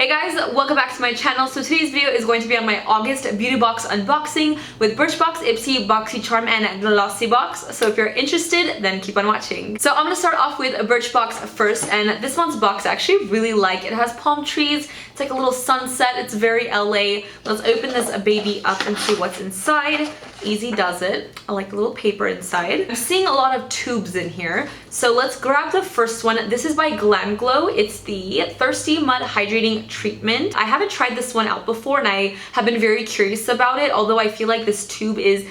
Hey guys, welcome back to my channel. So today's video is going to be on my August Beauty Box unboxing with Birchbox, Ipsy, Boxycharm, and Glossy Box. So if you're interested, then keep on watching. So I'm going to start off with a Birchbox first, and this one's box I actually really like. It has palm trees, it's like a little sunset, it's very LA. Let's open this baby up and see what's inside. Easy does it. I like the little paper inside. I'm seeing a lot of tubes in here. So let's grab the first one. This is by Glam Glow. It's the Thirsty Mud Hydrating Treatment. I haven't tried this one out before and I have been very curious about it, although I feel like this tube is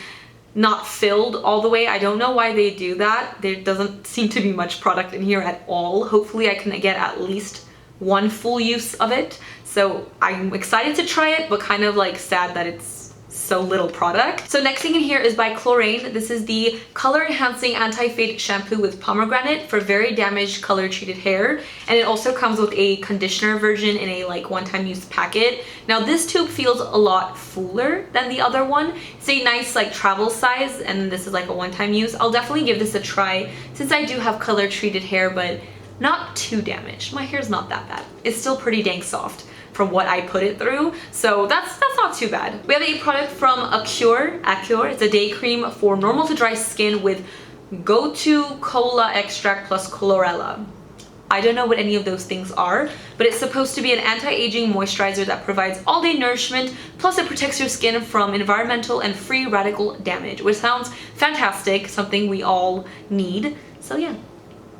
not filled all the way. I don't know why they do that. There doesn't seem to be much product in here at all. Hopefully I can get at least one full use of it. So I'm excited to try it, but kind of like sad that it's so little product. So next thing in here is by Clair. This is the color enhancing anti-fade shampoo with pomegranate for very damaged color treated hair, and it also comes with a conditioner version in a like one-time use packet. Now this tube feels a lot fuller than the other one. It's a nice like travel size, and this is like a one-time use. I'll definitely give this a try since I do have color treated hair, but not too damaged. My hair's not that bad. It's still pretty dang soft from what I put it through, so that's not too bad. We have a product from Acure. It's a day cream for normal to dry skin with Go-To Cola Extract plus Chlorella. I don't know what any of those things are, but it's supposed to be an anti-aging moisturizer that provides all-day nourishment, plus it protects your skin from environmental and free radical damage, which sounds fantastic, something we all need. So yeah,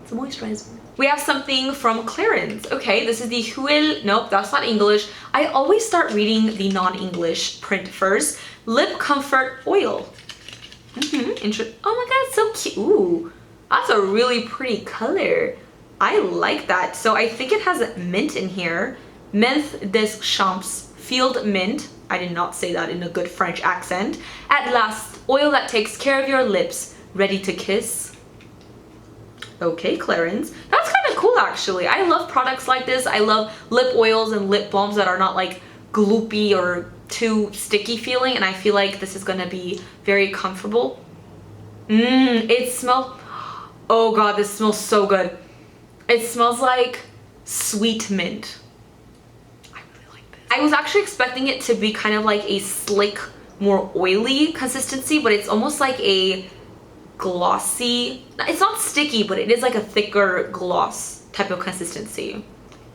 it's a moisturizer. We have something from Clair. Okay, this is the Huil, nope, that's not English. I always start reading the non-English print first. Lip Comfort Oil. Oh my god, so cute. Ooh, that's a really pretty color. I like that. So I think it has mint in here. Menthe des Champs Field Mint. I did not say that in a good French accent. At last, oil that takes care of your lips. Ready to kiss? Okay, Clair. That's kind of cool actually. I love products like this. I love lip oils and lip balms that are not like gloopy or too sticky feeling, and I feel like this is gonna be very comfortable. It smells, oh god, this smells so good. It smells like sweet mint. I really like this. I was actually expecting it to be kind of like a slick, more oily consistency, but it's almost like a glossy, it's not sticky, but it is like a thicker gloss type of consistency.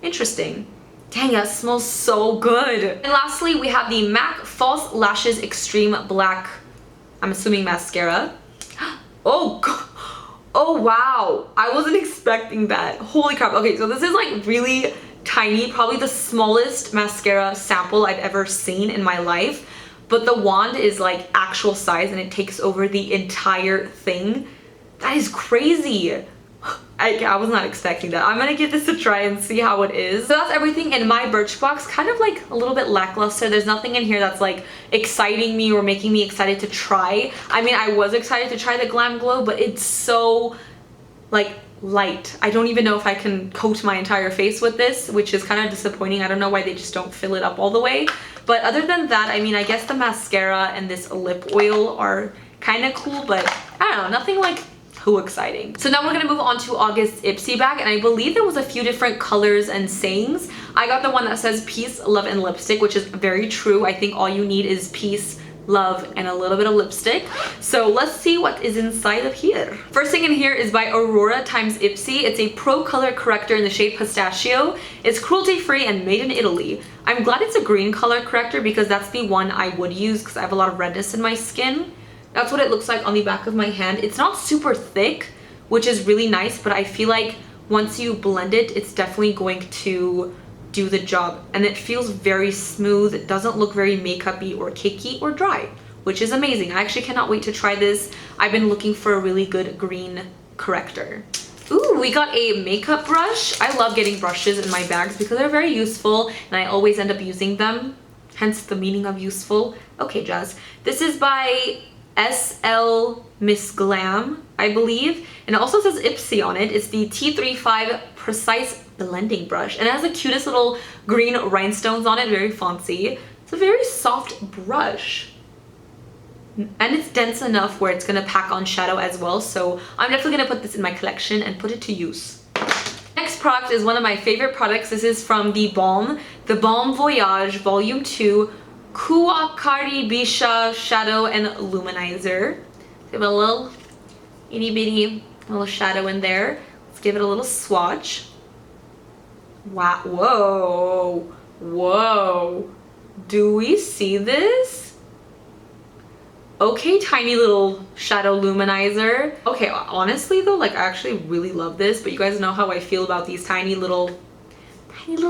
Interesting. Dang, that smells so good. And lastly, we have the MAC False Lashes Extreme Black, I'm assuming mascara. Oh wow, I wasn't expecting that. Holy crap. Okay, so this is like really tiny, probably the smallest mascara sample I've ever seen in my life. But the wand is like actual size and it takes over the entire thing. That is crazy. I was not expecting that. I'm gonna give this a try and see how it is. So that's everything in my Birchbox. Kind of like a little bit lackluster. There's nothing in here that's like exciting me or making me excited to try. I mean, I was excited to try the Glam Glow, but it's so like light. I don't even know if I can coat my entire face with this, which is kind of disappointing. I don't know why they just don't fill it up all the way. But other than that, I mean, I guess the mascara and this lip oil are kind of cool, but I don't know, nothing like too exciting. So now we're gonna move on to August Ipsy bag, and I believe there was a few different colors and sayings. I got the one that says peace, love, and lipstick, which is very true. I think all you need is peace, love, and a little bit of lipstick. So let's see what is inside of here. First thing in here is by Aurora times Ipsy. It's a pro color corrector in the shade Pistachio. It's cruelty free and made in Italy. I'm glad it's a green color corrector because that's the one I would use because I have a lot of redness in my skin. That's what it looks like on the back of my hand. It's not super thick, which is really nice, but I feel like once you blend it, it's definitely going to do the job, and it feels very smooth. It doesn't look very makeup-y or cakey or dry, which is amazing. I actually cannot wait to try this. I've been looking for a really good green corrector. Ooh, we got a makeup brush. I love getting brushes in my bags because they're very useful and I always end up using them, hence the meaning of useful. Okay, Jazz. This is by SL Miss Glam, I believe, and it also says Ipsy on it. It's the T35 Precise Blending Brush, and it has the cutest little green rhinestones on it, very fancy. It's a very soft brush, and it's dense enough where it's gonna pack on shadow as well, so I'm definitely gonna put this in my collection and put it to use. Next product is one of my favorite products. This is from the balm, the Bon Voyage Volume 2 Kuakari Bisha Shadow and Luminizer. Give it a little itty bitty little shadow in there. Let's give it a little swatch. Wow, whoa, whoa. Do we see this? Okay, tiny little shadow luminizer. Okay, honestly though, like I actually really love this, but you guys know how I feel about these tiny little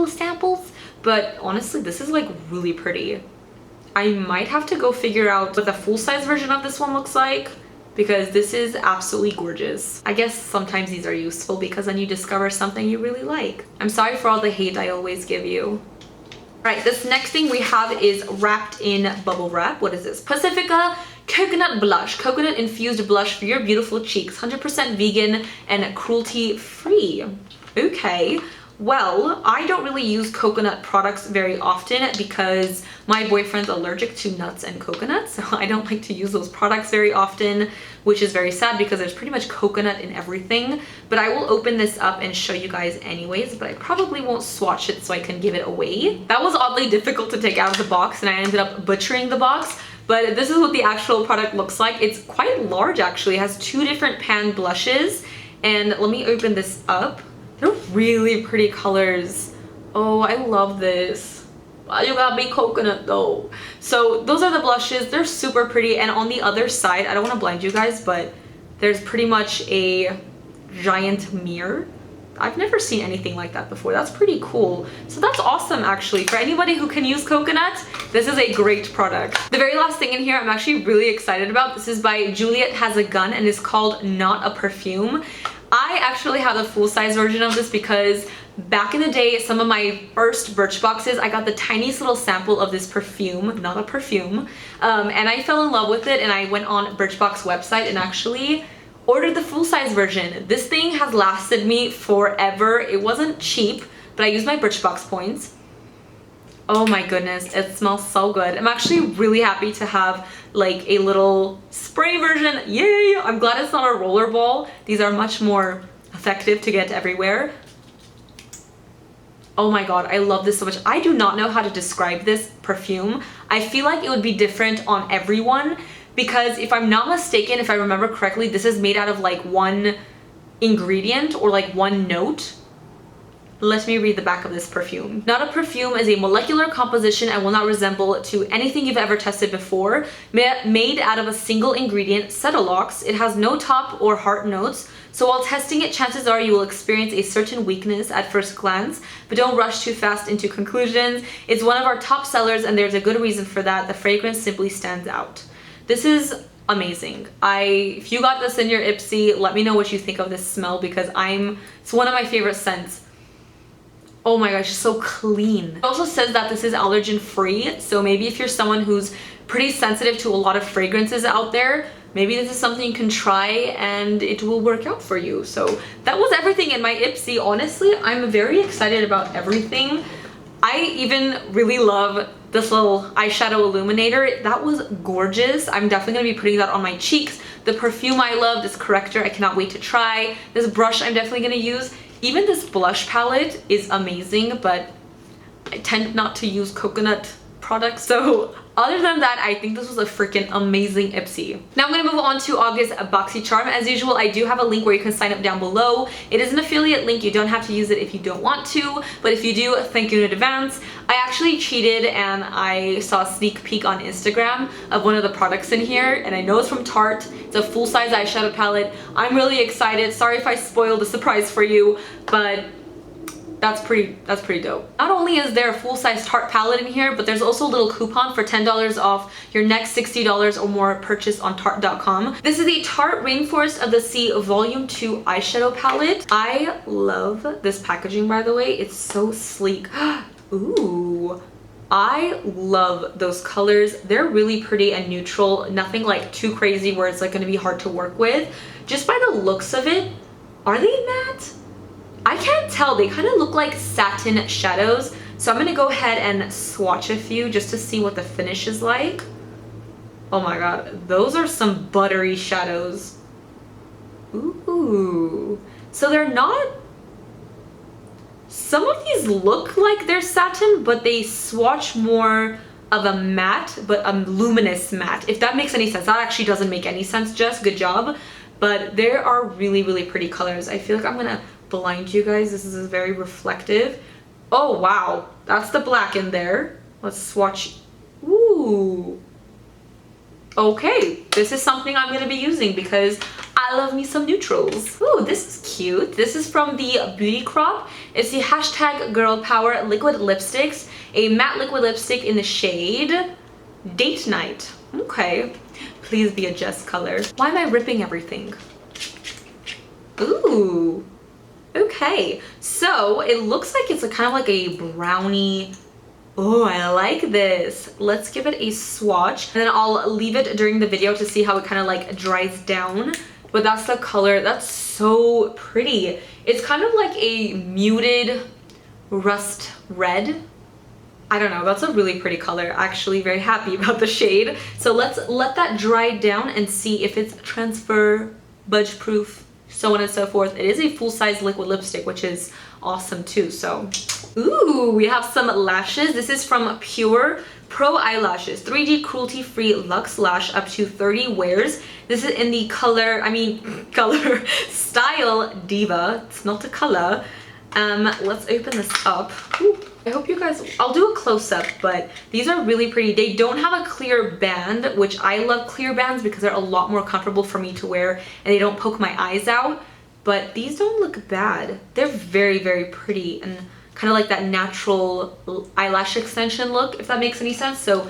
samples. But honestly, this is like really pretty. I might have to go figure out what the full-size version of this one looks like, because this is absolutely gorgeous. I guess sometimes these are useful because then you discover something you really like. I'm sorry for all the hate I always give you. Right, this next thing we have is wrapped in bubble wrap. What is this? Pacifica Coconut Blush. Coconut infused blush for your beautiful cheeks. 100% vegan and cruelty free. Okay. Well, I don't really use coconut products very often because my boyfriend's allergic to nuts and coconuts, so I don't like to use those products very often, which is very sad because there's pretty much coconut in everything. But I will open this up and show you guys anyways, but I probably won't swatch it so I can give it away. That was oddly difficult to take out of the box and I ended up butchering the box, but this is what the actual product looks like. It's quite large actually. It has 2 different pan blushes, and let me open this up. They're really pretty colors. Oh, I love this. Why you gotta be coconut though? So those are the blushes. They're super pretty, and on the other side, I don't want to blind you guys, but there's pretty much a giant mirror. I've never seen anything like that before. That's pretty cool. So that's awesome actually. For anybody who can use coconut, this is a great product. The very last thing in here I'm actually really excited about. This is by Juliet Has a Gun and is called Not a Perfume. I actually have the full-size version of this because back in the day, some of my first Birch boxes, I got the tiniest little sample of this perfume, not a perfume, and I fell in love with it, and I went on Birchbox website and actually ordered the full-size version. This thing has lasted me forever. It wasn't cheap, but I used my Birchbox points. Oh my goodness, it smells so good. I'm actually really happy to have like a little spray version. Yay! I'm glad it's not a roller ball. These are much more effective to get everywhere. Oh my god, I love this so much. I do not know how to describe this perfume. I feel like it would be different on everyone because if I'm not mistaken, if I remember correctly, this is made out of like one ingredient or like one note. Let me read the back of this perfume. Not a Perfume is a molecular composition and will not resemble to anything you've ever tested before. Made out of a single ingredient, Cetalox, it has no top or heart notes, so while testing it, chances are you will experience a certain weakness at first glance, but don't rush too fast into conclusions. It's one of our top sellers and there's a good reason for that. The fragrance simply stands out. This is amazing. If you got this in your Ipsy, let me know what you think of this smell because it's one of my favorite scents. Oh my gosh, it's so clean. It also says that this is allergen free, so maybe if you're someone who's pretty sensitive to a lot of fragrances out there, maybe this is something you can try and it will work out for you. So that was everything in my Ipsy. Honestly, I'm very excited about everything. I even really love this little eyeshadow illuminator. That was gorgeous. I'm definitely gonna be putting that on my cheeks. The perfume I love, this corrector I cannot wait to try. This brush I'm definitely gonna use. Even this blush palette is amazing, but I tend not to use coconut products. So other than that, I think this was a freaking amazing Ipsy. Now I'm gonna move on to August Boxycharm. As usual, I do have a link where you can sign up down below. It is an affiliate link. You don't have to use it if you don't want to, but if you do, thank you in advance. I actually cheated and I saw a sneak peek on Instagram of one of the products in here, and I know it's from Tart. It's a full-size eyeshadow palette. I'm really excited. Sorry if I spoiled the surprise for you, but that's pretty dope. Not only is there a full-size Tarte palette in here, but there's also a little coupon for $10 off your next $60 or more purchase on Tarte.com. This is the Tarte Rainforest of the Sea Volume 2 eyeshadow palette. I love this packaging, by the way. It's so sleek. Ooh. I love those colors. They're really pretty and neutral. Nothing like too crazy where it's like gonna be hard to work with. Just by the looks of it, are they matte? I can't tell. They kind of look like satin shadows. So I'm going to go ahead and swatch a few just to see what the finish is like. Oh my god. Those are some buttery shadows. Ooh. So they're not some of these look like they're satin, but they swatch more of a matte, but a luminous matte, if that makes any sense. That actually doesn't make any sense, Jess, good job. But there are really, really pretty colors. I feel like I'm gonna blind you guys. This is very reflective. Oh wow, that's the black in there. Let's swatch. Ooh. Okay, this is something I'm gonna be using because I love me some neutrals. Ooh, this is cute. This is from the Beauty Crop. It's the hashtag Girl Power Liquid Lipsticks. A matte liquid lipstick in the shade Date Night. Okay, please be a Jess color. Why am I ripping everything? Ooh, okay. So it looks like it's a kind of like a brownie. Oh, I like this. Let's give it a swatch and then I'll leave it during the video to see how it kind of like dries down. But that's the color. That's so pretty. It's kind of like a muted rust red. I don't know, that's a really pretty color. Actually very happy about the shade. So let's let that dry down and see if it's transfer, budge proof, so on and so forth. It is a full-size liquid lipstick, which is awesome too. So, ooh, we have some lashes. This is from Pure Pro Eyelashes, 3D cruelty-free luxe lash, up to 30 wears. This is in the color, color, Style Diva. It's not a color. Let's open this up. Ooh, I hope you guys, I'll do a close-up, but these are really pretty. They don't have a clear band, which I love clear bands because they're a lot more comfortable for me to wear and they don't poke my eyes out. But these don't look bad. They're very, very pretty and kind of like that natural eyelash extension look, if that makes any sense. So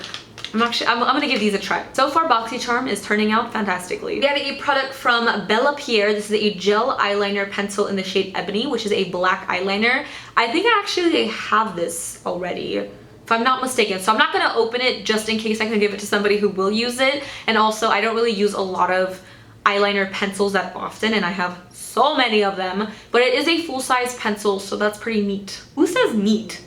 I'm gonna give these a try. So far, Boxycharm is turning out fantastically. We have a product from Bella Pierre. This is a gel eyeliner pencil in the shade Ebony, which is a black eyeliner. I think I actually have this already, if I'm not mistaken. So I'm not gonna open it just in case I can give it to somebody who will use it. And also, I don't really use a lot of eyeliner pencils that often, and I have so many of them. But it is a full-size pencil, so that's pretty neat. Who says neat?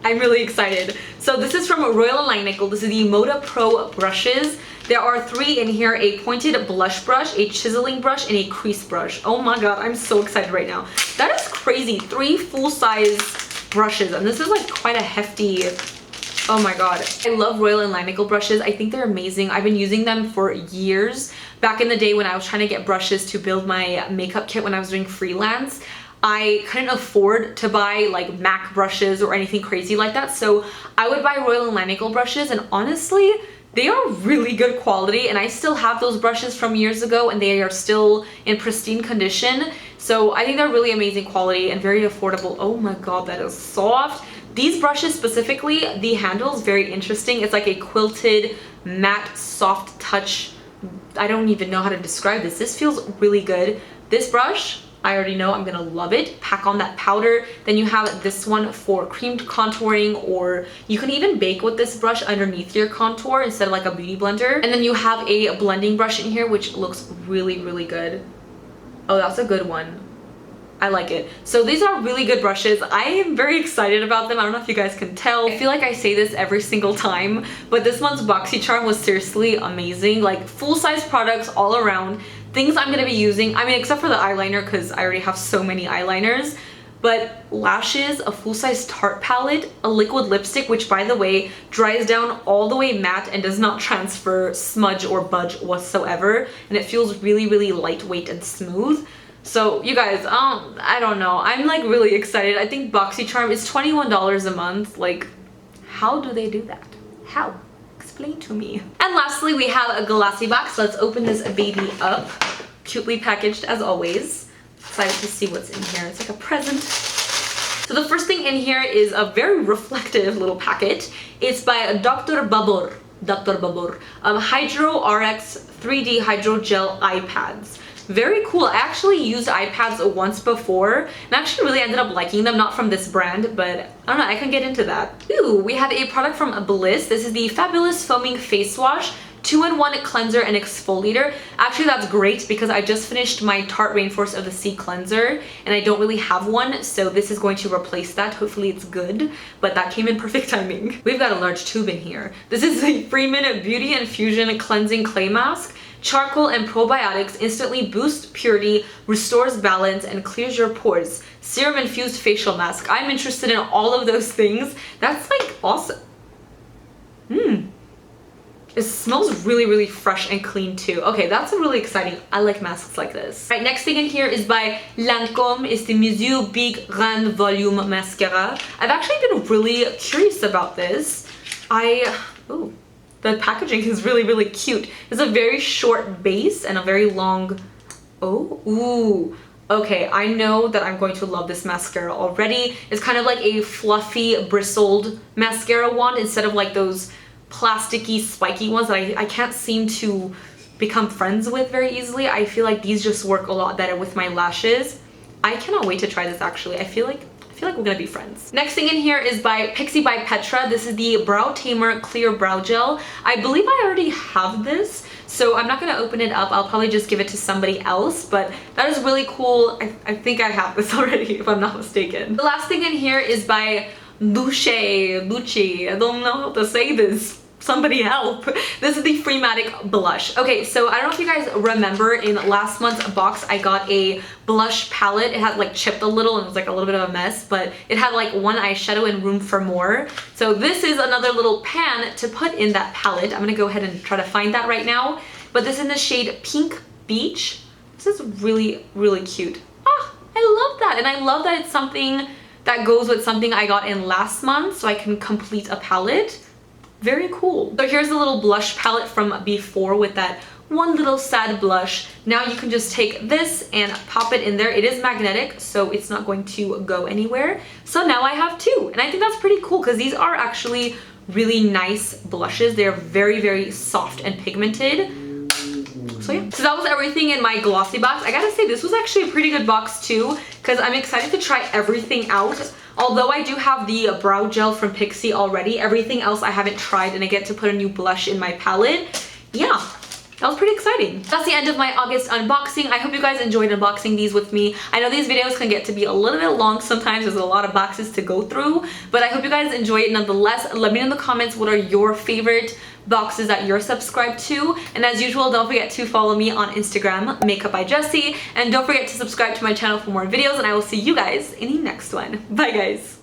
I'm really excited. So this is from Royal & Langnickel. This is the Moda Pro brushes. There are 3 in here: a pointed blush brush, a chiseling brush, and a crease brush. Oh my god, I'm so excited right now. That is crazy. 3 full-size brushes, and this is like quite a hefty. Oh my god. I love Royal & Langnickel brushes. I think they're amazing. I've been using them for years. Back in the day when I was trying to get brushes to build my makeup kit when I was doing freelance, I couldn't afford to buy like MAC brushes or anything crazy like that. So I would buy Royal & Langnickel brushes, and honestly, they are really good quality, and I still have those brushes from years ago and they are still in pristine condition. So I think they're really amazing quality and very affordable. Oh my god, that is soft. These brushes specifically, the handle is very interesting. It's like a quilted matte soft touch. I don't even know how to describe this. This feels really good. This brush, I already know I'm gonna love it. Pack on that powder. Then you have this one for creamed contouring, or you can even bake with this brush underneath your contour instead of like a beauty blender. And then you have a blending brush in here, which looks really, really good. Oh, that's a good one. I like it. So these are really good brushes. I am very excited about them. I don't know if you guys can tell. I feel like I say this every single time, but this month's Boxycharm was seriously amazing. Like full-size products all around. Things I'm gonna be using, I mean, except for the eyeliner because I already have so many eyeliners, but lashes, a full-size Tarte palette, a liquid lipstick, which by the way, dries down all the way matte and does not transfer, smudge, or budge whatsoever, and it feels really, really lightweight and smooth. So you guys, I don't know, I'm like really excited. I think Boxycharm is $21 a month. Like, how do they do that? How? Explain to me. And lastly, we have a Glossybox. Let's open this baby up. Cutely packaged as always. Excited to see what's in here. It's like a present. So the first thing in here is a very reflective little packet. It's by Dr. Babur. Hydro RX 3D Hydro Gel Eye Pads. Very cool. I actually used eye pads once before and actually really ended up liking them. Not from this brand, but I don't know, I can get into that. Ooh, we have a product from Bliss. This is the Fabulous Foaming Face Wash, 2-in-1 cleanser and exfoliator. Actually, that's great because I just finished my Tarte Rainforest of the Sea cleanser and I don't really have one, so this is going to replace that. Hopefully it's good, but that came in perfect timing. We've got a large tube in here. This is the Freeman Beauty Infusion Cleansing Clay Mask. Charcoal and probiotics instantly boost purity, restores balance, and clears your pores. Serum infused facial mask. I'm interested in all of those things. That's like awesome. It smells really, really fresh and clean too. Okay, that's really exciting. I like masks like this. All right, next thing in here is by Lancôme. It's the Mesure Big Grand Volume Mascara. I've actually been really curious about this. Ooh. The packaging is really, really cute. It's a very short base and a very long, ooh. Okay, I know that I'm going to love this mascara already. It's kind of like a fluffy, bristled mascara wand instead of like those plasticky, spiky ones that I can't seem to become friends with very easily. I feel like these just work a lot better with my lashes. I cannot wait to try this actually. I feel like we're gonna be friends. Next thing in here is by Pixi by Petra. This is the Brow Tamer Clear Brow Gel. I believe I already have this, so I'm not gonna open it up. I'll probably just give it to somebody else, but that is really cool. I think I have this already, if I'm not mistaken. The last thing in here is by Lucci. I don't know how to say this. Somebody help. This is the Matic blush. Okay, so I don't know if you guys remember in last month's box I got a blush palette. It had like chipped a little and it was like a little bit of a mess, but it had like one eyeshadow and room for more. So this is another little pan to put in that palette. I'm gonna go ahead and try to find that right now. But this is in the shade Pink Beach. This is really, really cute. Ah, I love that. And I love that it's something that goes with something I got in last month, so I can complete a palette. Very cool. So here's a little blush palette from before with that one little sad blush. Now you can just take this and pop it in there. It is magnetic, so it's not going to go anywhere. So now I have two, and I think that's pretty cool because these are actually really nice blushes. They're very, very soft and pigmented. So yeah, so that was everything in my Glossy box. I gotta say, this was actually a pretty good box too, because I'm excited to try everything out. Although I do have the brow gel from Pixi already, everything else I haven't tried, and I get to put a new blush in my palette. Yeah, that was pretty exciting. That's the end of my August unboxing. I hope you guys enjoyed unboxing these with me. I know these videos can get to be a little bit long sometimes. There's a lot of boxes to go through, but I hope you guys enjoy it nonetheless. Let me know in the comments what are your favorite boxes that you're subscribed to, and as usual, don't forget to follow me on Instagram, Makeup by Jesi, and don't forget to subscribe to my channel for more videos, and I will see you guys in the next one. Bye guys.